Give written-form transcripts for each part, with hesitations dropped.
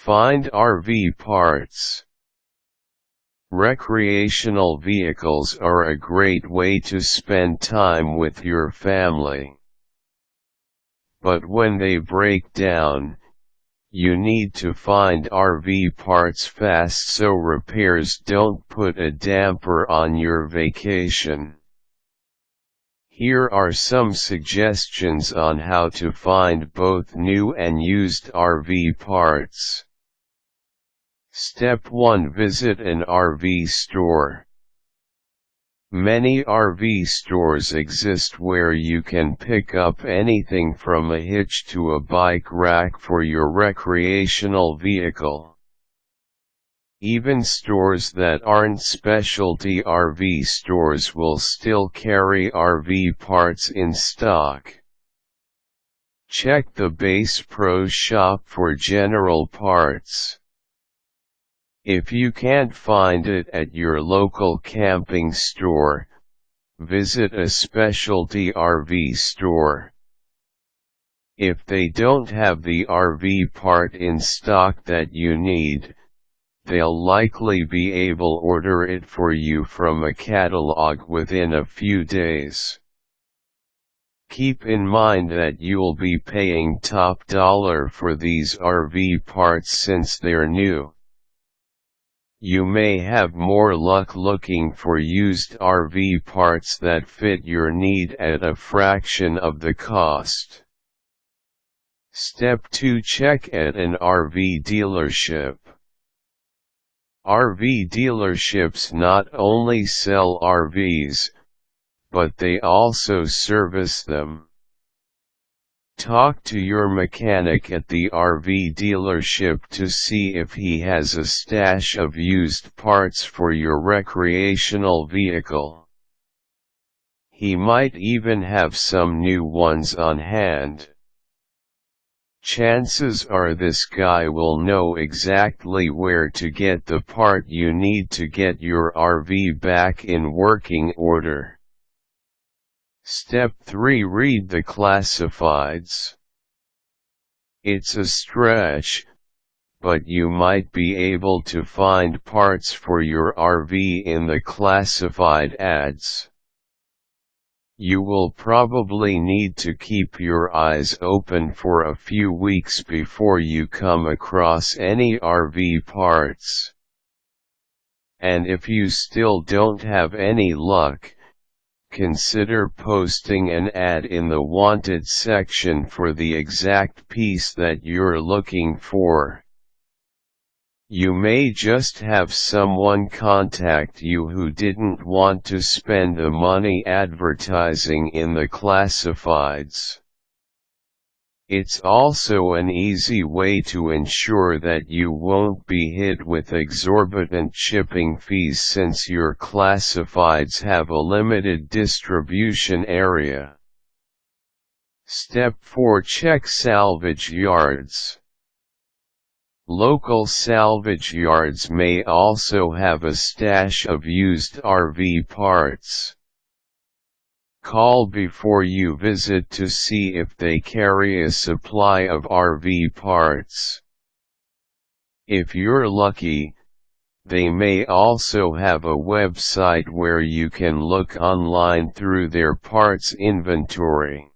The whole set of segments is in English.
Find RV parts. Recreational vehicles are a great way to spend time with your family. But when they break down, you need to find RV parts fast so repairs don't put a damper on your vacation. Here are some suggestions on how to find both new and used RV parts. Step 1. Visit an RV store. Many RV stores exist where you can pick up anything from a hitch to a bike rack for your recreational vehicle. Even stores that aren't specialty RV stores will still carry RV parts in stock. Check the Bass Pro Shop for general parts. If you can't find it at your local camping store, visit a specialty RV store. If they don't have the RV part in stock that you need, they'll likely be able to order it for you from a catalog within a few days. Keep in mind that you'll be paying top dollar for these RV parts since they're new. You may have more luck looking for used RV parts that fit your need at a fraction of the cost. Step 2. Check at an RV dealership. RV dealerships not only sell RVs, but they also service them. Talk to your mechanic at the RV dealership to see if he has a stash of used parts for your recreational vehicle. He might even have some new ones on hand. Chances are this guy will know exactly where to get the part you need to get your RV back in working order. Step 3. Read the classifieds. It's a stretch, but you might be able to find parts for your RV in the classified ads. You will probably need to keep your eyes open for a few weeks before you come across any RV parts. And if you still don't have any luck, consider posting an ad in the wanted section for the exact piece that you're looking for. You may just have someone contact you who didn't want to spend the money advertising in the classifieds. It's also an easy way to ensure that you won't be hit with exorbitant shipping fees since your classifieds have a limited distribution area. Step 4. Check salvage yards. Local salvage yards may also have a stash of used RV parts. Call before you visit to see if they carry a supply of RV parts. If you're lucky, they may also have a website where you can look online through their parts inventory.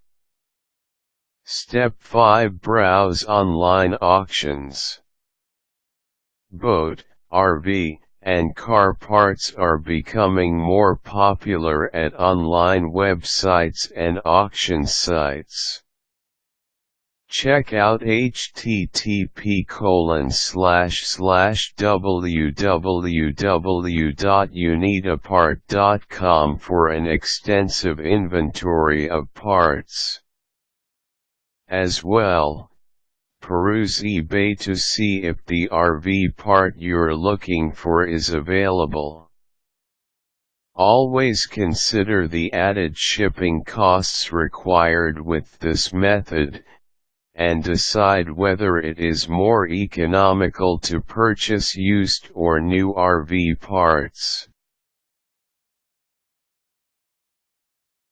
Step 5. Browse online auctions. Boat, RV, and car parts are becoming more popular at online websites and auction sites. Check out http://www.unitapart.com for an extensive inventory of parts. As well, peruse eBay to see if the RV part you're looking for is available. Always consider the added shipping costs required with this method, and decide whether it is more economical to purchase used or new RV parts.